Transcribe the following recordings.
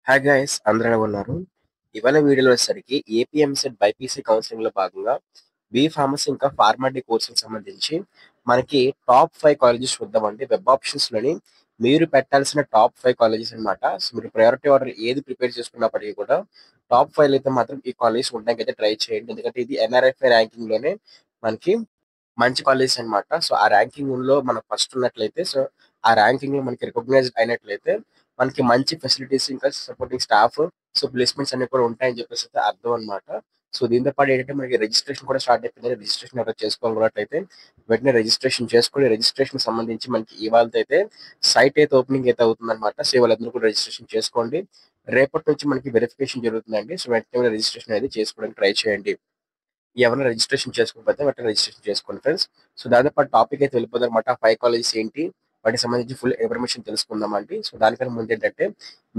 Hi guys అందరూ ఎలా ఉన్నారు? ఇవాళ వీడియోలో వచ్చేసరికి ఏపీఎంసెట్ బైపీసీ కౌన్సిలింగ్ లో భాగంగా బీ ఫార్మసీ ఇంకా ఫార్మాటీ కోర్సులకు సంబంధించి మనకి టాప్ 5 కాలేజెస్ చూద్దామండి. వెబ్ ఆప్షన్స్ లోని మీరు పెట్టాల్సిన టాప్ 5 కాలేజెస్ అన్నమాట. సో మీరు ప్రయారిటీ ఆర్డర్ ఏది ప్రిపేర్ చేసుకున్నప్పటికీ కూడా టాప్ 5 అయితే మాత్రం ఈ కాలేజెస్ ఉండడానికి అయితే ట్రై చేయండి. ఎందుకంటే ఇది ఎన్ఆర్ఎఫ్ఐ ర్యాంకింగ్ లోనే మనకి మంచి కాలేజెస్ అన్నమాట. సో ఆ ర్యాంకింగ్ లో మనం ఫస్ట్ ఉన్నట్లయితే ఆ ర్యాంకింగ్ లో మనకి రికగ్నైజ్డ్ అయినట్లయితే మనకి మంచి ఫెసిలిటీస్ ఇంకా సపోర్టింగ్ స్టాఫ్ ప్లేస్మెంట్స్ అన్ని కూడా ఉంటాయని చెప్పేసి అయితే అర్థం అన్నమాట. సో దీంతో పాటు ఏంటంటే మనకి రిజిస్ట్రేషన్ కూడా స్టార్ట్ అయిపోయింది. రిజిస్ట్రేషన్ ఎవరైనా చేసుకోవాలన్నట్లయితే వెంటనే రిజిస్ట్రేషన్ చేసుకొని రిజిస్ట్రేషన్ సంబంధించి మనకి ఇవాళ అయితే సైట్ అయితే ఓపెనింగ్ అయితే అవుతుందన్నమాట. సో వాళ్ళందరూ కూడా రిజిస్ట్రేషన్ చేసుకోండి. రేపటి నుంచి మనకి వెరిఫికేషన్ జరుగుతుందండి. సో వెంటనే రిజిస్ట్రేషన్ అనేది చేసుకోవడానికి ట్రై చేయండి. ఎవరైనా రిజిస్ట్రేషన్ చేసుకోకపోతే వెంటనే రిజిస్ట్రేషన్ చేసుకోండి ఫ్రెండ్స్. సో దాదాపు టాపిక్ అయితే వెళ్ళిపోతుంది అనమాట. 5 కాలేజెస్ ఏంటి, వాటికి సంబంధించి ఫుల్ ఇన్ఫర్మేషన్ తెలుసుకుందాం అండి. సో దానికన్నా ముందు ఏంటంటే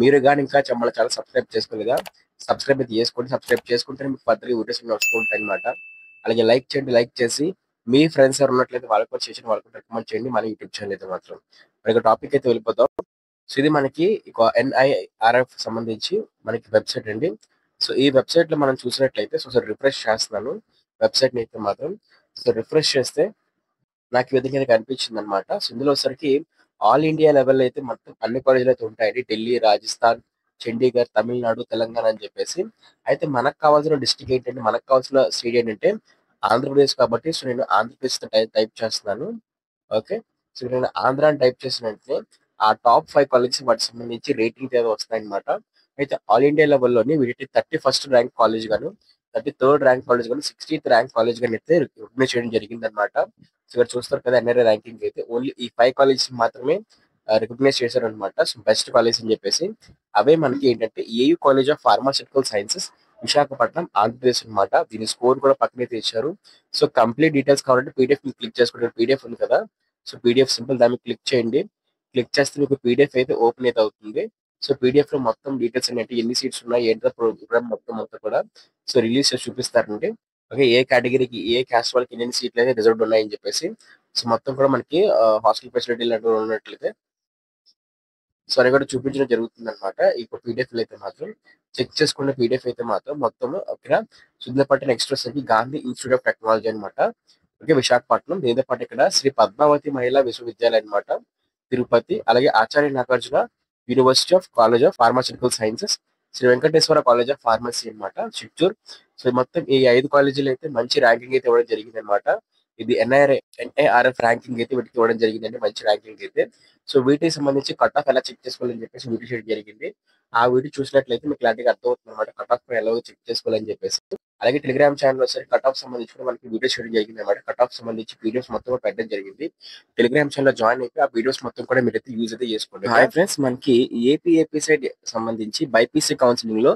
మీరు కానీ ఇంకా మన ఛానల్ సబ్స్క్రైబ్ చేసుకోలేదా, సబ్స్క్రైబ్ అయితే చేసుకోండి. సబ్స్క్రైబ్ చేసుకుంటే మీకు ఫర్దర్ వీడియోస్ వస్తూ ఉంటాయి అనమాట. అలాగే లైక్ చేయండి. లైక్ చేసి మీ ఫ్రెండ్స్ ఎవరు ఉన్నట్లయితే వాళ్ళకి కూడా చేసి వాళ్ళకి రికమెండ్ చేయండి మన యూట్యూబ్ ఛానల్ అయితే మాత్రం. మరి టాపిక్ అయితే వెళ్ళిపోతాం. సో ఇది మనకి ఎన్ఐఆర్ఎఫ్ సంబంధించి మనకి వెబ్సైట్ అండి. సో ఈ వెబ్సైట్ లో మనం చూసినట్లయితే రిఫ్రెష్ చేస్తున్నాను వెబ్సైట్ ని అయితే మాత్రం. సో రిఫ్రెష్ చేస్తే నాకు ఈ విధంగా కనిపించింది అనమాట. సో ఇందులో వచ్చరికి ఆల్ ఇండియా లెవెల్ అయితే మొత్తం అన్ని కాలేజీలు అయితే ఉంటాయండి. ఢిల్లీ, రాజస్థాన్, చండీగఢ్, తమిళనాడు, తెలంగాణ అని చెప్పేసి. అయితే మనకు కావాల్సిన డిస్ట్రిక్ట్ ఏంటంటే, మనకు కావాల్సిన స్టేట్ ఏంటంటే ఆంధ్రప్రదేశ్ కాబట్టి సో నేను ఆంధ్రప్రదేశ్ టైప్ చేస్తున్నాను. ఓకే. సో నేను ఆంధ్ర అని టైప్ చేసిన వెంటనే ఆ టాప్ 5 కాలేజెస్ వాటికి సంబంధించి రేటింగ్ ఏదో వస్తాయన్నమాట. అయితే ఆల్ ఇండియా లెవెల్లోని వీటి 31st ర్యాంక్ కాలేజ్ గాను, 33rd ర్యాంక్ కాలేజ్ గాను, 60th ర్యాంక్ కాలేజ్ గాను అయితే రికగ్నైజ్ చేయడం జరిగింది అనమాట. సో ఇక్కడ చూస్తారు కదా ఎన్ఆర్ఐ ర్యాంకింగ్ అయితే ఓన్లీ ఈ 5 కాలేజెస్ మాత్రమే రికగ్నైజ్ చేశారు అనమాట. సో బెస్ట్ కాలేజ్ అని చెప్పేసి. అవే మనకి ఏంటంటే AU college of pharmaceutical sciences, Visakhapatnam, Andhra Pradesh అనమాట. దీని స్కోర్ కూడా పక్కనైతే ఇచ్చారు. సో కంప్లీట్ డీటెయిల్స్ కావాలంటే పీడిఎఫ్ క్లిక్ చేసుకుంటే పీడిఎఫ్ ఉంది కదా. సో పీడిఎఫ్ సింపుల్ దాన్ని క్లిక్ చేయండి. క్లిక్ చేస్తే మీకు పీడిఎఫ్ అయితే ఓపెన్ అయితే అవుతుంది. సో పీడిఎఫ్ లో మొత్తం డీటెయిల్స్ ఏంటంటే ఎన్ని సీట్స్ ఉన్నాయి, ఏంటో ప్రోగ్రామ్ మొత్తం మొత్తం కూడా సో రిలీజ్ చేసి చూపిస్తారండి. ఓకే, ఏ కేటగిరీకి ఏ క్యాస్ట్ వాళ్ళకి ఎన్ని సీట్లు అయితే రిజర్వ్డ్ ఉన్నాయని చెప్పేసి. సో మొత్తం కూడా మనకి హాస్టల్ ఫెసిలిటీ లాంటివి ఉన్నట్లయితే సో అది కూడా చూపించడం జరుగుతుంది అనమాట. ఇప్పుడు పీడిఎఫ్ అయితే మాత్రం చెక్ చేసుకున్న పీడిఎఫ్ అయితే మాత్రం మొత్తం ఇక్కడ సుందరపట్ట నెక్స్ట్ వచ్చేసి గాంధీ ఇన్స్టిట్యూట్ ఆఫ్ టెక్నాలజీ అనమాట. ఓకే, విశాఖపట్నం. దీంతో పాటు ఇక్కడ శ్రీ పద్మావతి మహిళా విశ్వవిద్యాలయం అనమాట, తిరుపతి. అలాగే Acharya Nagarjuna university of college of pharmaceutical sciences, Sri Venkateswara college of pharmacy అనమాట, చిత్తూరు. సో మొత్తం ఈ 5 కాలేజీలు అయితే మంచి ర్యాంకింగ్ అయితే ఇవ్వడం జరిగింది అనమాట. ఇది ఎన్ఐఆర్ఎఫ్ ర్యాంకింగ్ అయితే వీటికి ఇవ్వడం జరిగిందండి, మంచి ర్యాంకింగ్ అయితే. సో వీటికి సంబంధించి కట్ ఆఫ్ ఎలా చెక్ చేసుకోవాలని చెప్పేసి వీడియో చేయడం జరిగింది. ఆ వీడియో చూసినట్లయితే మీకు క్లారిటీగా అర్థమవుతుంది అనమాట, కట్ ఆఫ్ ఎలా చెక్ చేసుకోవాలని చెప్పేసి. అలాగే టెలిగ్రామ్ ఛానల్ వచ్చేసరికి కట్ ఆఫ్ సంబంధించి కూడా మనకి వీడియో చేయడం జరిగింది అనమాట. కట్ ఆఫ్ సంబంధించి వీడియోస్ మొత్తం కూడా పెట్టడం జరిగింది. టెలిగ్రామ్ ఛానల్ జాయిన్ అయిపోయి ఆ వీడియోస్ మొత్తం కూడా మీరైతే యూజ్ అయితే చేసుకోండి. హాయ్ ఫ్రెండ్స్, మనకి ఏపీ సైడ్ సంబంధించి బైపీసీ కౌన్సిలింగ్ లో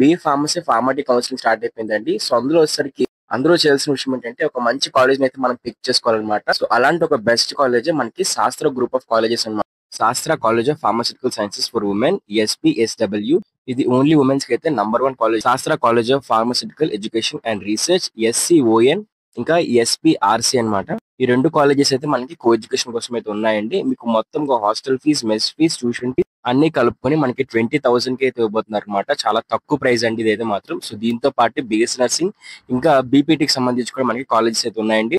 బి ఫార్మసీ ఫార్మాటీ కౌన్సిలింగ్ స్టార్ట్ అయిపోయిందండి. సో అందులో వచ్చేసరికి అందులో చేయాల్సిన విషయం ఏంటంటే ఒక మంచి కాలేజ్ అయితే మనం పిక్ చేసుకోవాలన్నమాట. సో అలాంటి ఒక బెస్ట్ కాలేజ్ మనకి శాస్త్ర గ్రూప్ ఆఫ్ కాలేజెస్ అన్నమాట. Sastra college of pharmaceutical sciences for women, SPSW. ఇది ఓన్లీ ఉమెన్స్ కి అయితే #1 college. Sastra college of pharmaceutical education and research, SCON, ఇంకా ఎస్పీఆర్సీ అన్నమాట. ఈ 2 కాలేజెస్ అయితే మనకి కో ఎడ్యుకేషన్ కోసం అయితే ఉన్నాయండి. మీకు మొత్తం hostel fees, mess fees, tuition fees అన్ని కలుపుకొని మనకి 20,000 కి అయితే ఇవ్వబోతున్నారు అనమాట. చాలా తక్కువ ప్రైస్ అండి ఇదైతే మాత్రం. సో దీంతో పాటు బిఎస్ నర్సింగ్ ఇంకా బీపీటీకి సంబంధించి కూడా మనకి కాలేజెస్ అయితే ఉన్నాయండి.